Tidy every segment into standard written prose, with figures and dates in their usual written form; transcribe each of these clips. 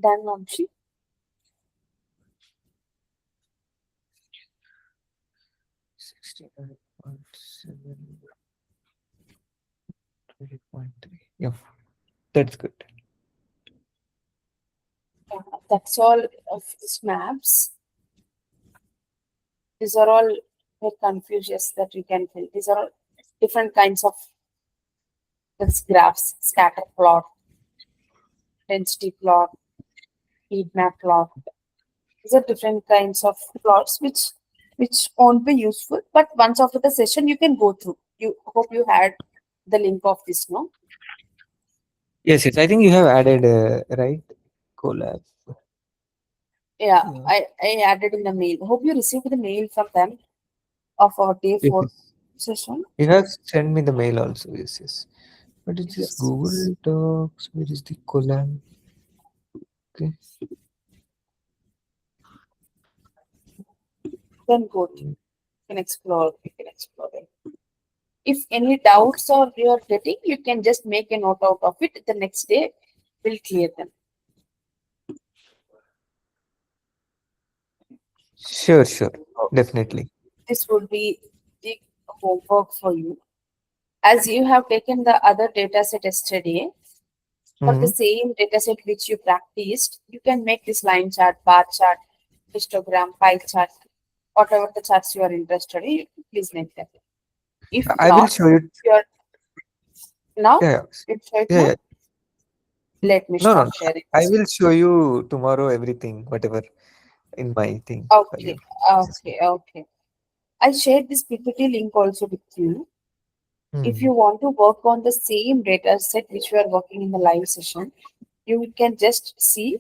Done, Vamshi. 69.7, 20.3. Yeah, that's good. That's all of these maps. These are all confusions that you can fill. These are all different kinds of this graphs: scatter plot, density plot, heat map plot. These are different kinds of plots which won't be useful, but once after the session you can go through. You hope you had the link of this, no? Yes, yes. I think you have added right collab. Yeah, Yeah. I added in the mail. Hope you received the mail from them of our day Yes, 4 yes. session. You have sent me the mail also. Yes, yes. What is this Yes, Google yes. Docs? Where is the collab? Okay. Then go to you can explore. You can explore it. If any Okay. doubts or you're getting, you can just make a note out of it. The next day we'll clear them. Sure, sure. So Definitely. this would be the homework for you. As you have taken the other data set yesterday, for the Mm-hmm. same data set which you practiced, you can make this line chart, bar chart, histogram, pie chart, whatever the charts you are interested in, please make them. If I will not, show you. you're now, Yeah, yeah. it's right Yeah, now. yeah. Let me No, no, start no. sharing I this. will show you tomorrow everything, whatever in my thing for Okay, you. okay. I shared this PPT link also with you. If Hmm. you want to work on the same data set which we are working in the live session, you can just see,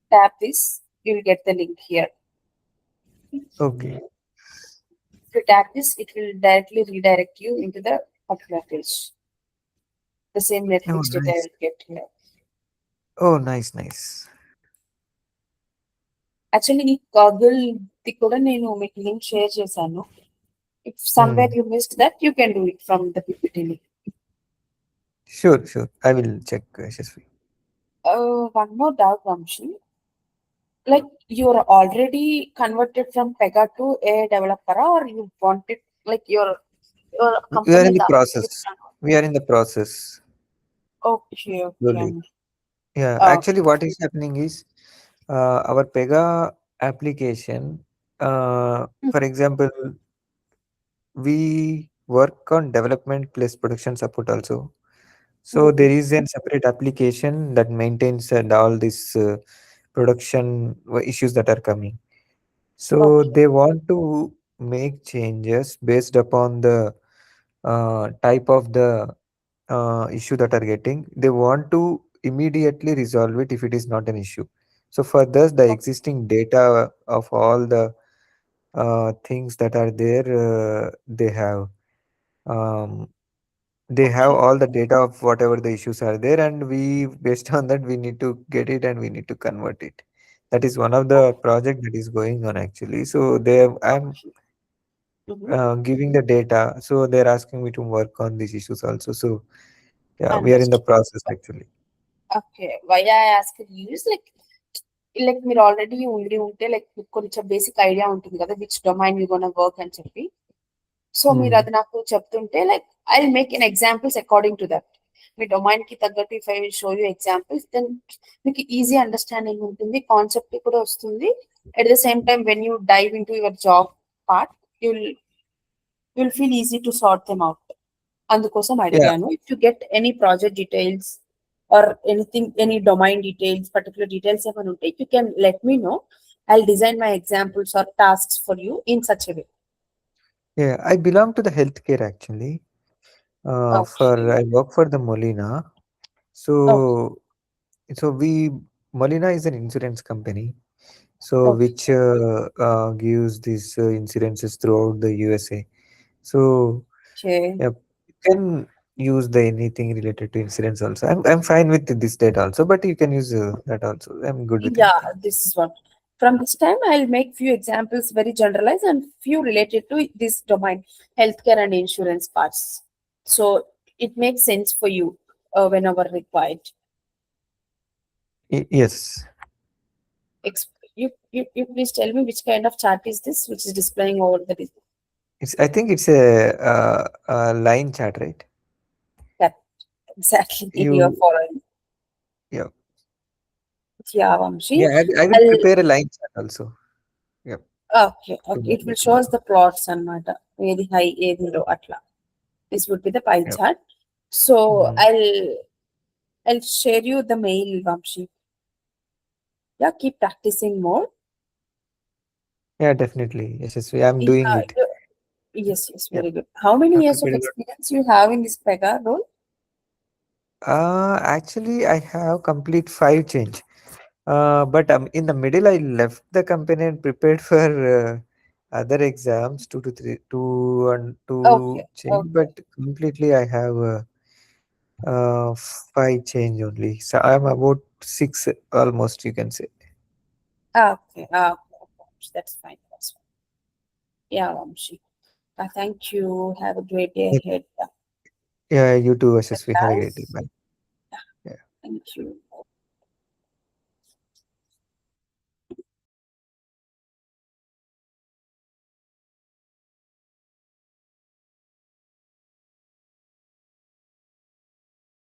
tap this, you will get the link here. Okay. If you tap this, it will directly redirect you into the particular page. The same Oh, Netflix data nice. will get here. Oh, nice, nice. Actually ఈ గూగుల్ది కూడా నేను మీకు link share చేశాను. If Hmm. Somewhere you missed that you can do it from the PPT link. Sure, sure. I will check, Shasvi. One more doubt, Vamshi. Like you're already converted from Pega to a developer, or you want it like your We are company in is the asking you to process. convert. We are in the process Okay, okay. slowly. Yeah, Okay. actually, what is happening is our Pega application, for example, we work on development plus production support also. So there Mhm. is a separate application that maintains and all these production issues that are coming. So Okay. they want to make changes based upon the type of the issue that are getting. They want to immediately resolve it if it is not an issue. So for this, the existing data of all the things that are there, um, they have Okay. all the data of whatever the issues are there, and we based on that we need to get it and we need to convert it. That is one of Oh, the project that is going on actually. So they I'm okay. Mm-hmm. giving the data, so they're asking me to work on these issues also. So yeah, we are in the Understood. process actually. Okay. Why I ask you is like మీరు already ఉండి ఉంటే like మీకు కొంచెం basic idea ఉంటుంది కదా which domain you gonna work అని చెప్పి. So మీరు Hmm. అది నాకు చెప్తుంటే like I make an examples according to that. మీ డొమైన్ కి తగ్గట్టు if I will show you examples then మీకు ఈజీ అండర్స్టాండింగ్ ఉంటుంది, కాన్సెప్ట్ కూడా వస్తుంది. At the same time when you dive into your job part you'll you'll feel easy to sort them out. అందుకోసం Yeah, అడిగాను. If you get any project details or anything any domain details particular details ఏమైనా ఉంటే you can let me know. I design my examples or tasks for you in such a way. yeah. I belong to the healthcare actually. For Okay. I work for the Molina. Okay. So we Molina is an insurance company. So Okay. which gives these insurances throughout the USA. So Okay. yeah, you can use the anything related to insurance also. I'm fine with this data also, but you can use that also. I'm good with Yeah, anything. this is what. From this time, I'll make few examples very generalized and few related to this domain, healthcare and insurance parts. So it makes sense for you whenever required. Yes. You please tell me which kind of chart is this, which is displaying over the I think it's a line chart, right? that exactly you're You, following. yeah, Yeah, Vamshi. yeah. I will I'll prepare a line chart also. Yeah, okay, to okay. It will show us tomorrow. the plots and ఏది high, ఏది low atla. This would be the pie Yeah. chart. So Mhm. I'll share you the mail, Vamshi. Yeah, keep practicing more. Yeah, definitely. Yashasvi, I'm doing Yeah, it. yes, Yeah, very good. How many I years of prepared a lot. experience you have in this Pega role? Actually, I have complete five change. But in the middle, I left the company and prepared for other exams, two to three, two and Okay, two change. okay, But completely, I have five change only. So I'm about six almost. You can say. okay. That's fine. That's fine. Yeah, Vamshi. Thank you. Have a great day Yeah, ahead. yeah, you too, The SSV. Have a great day. class. Bye. Yeah. Thank you.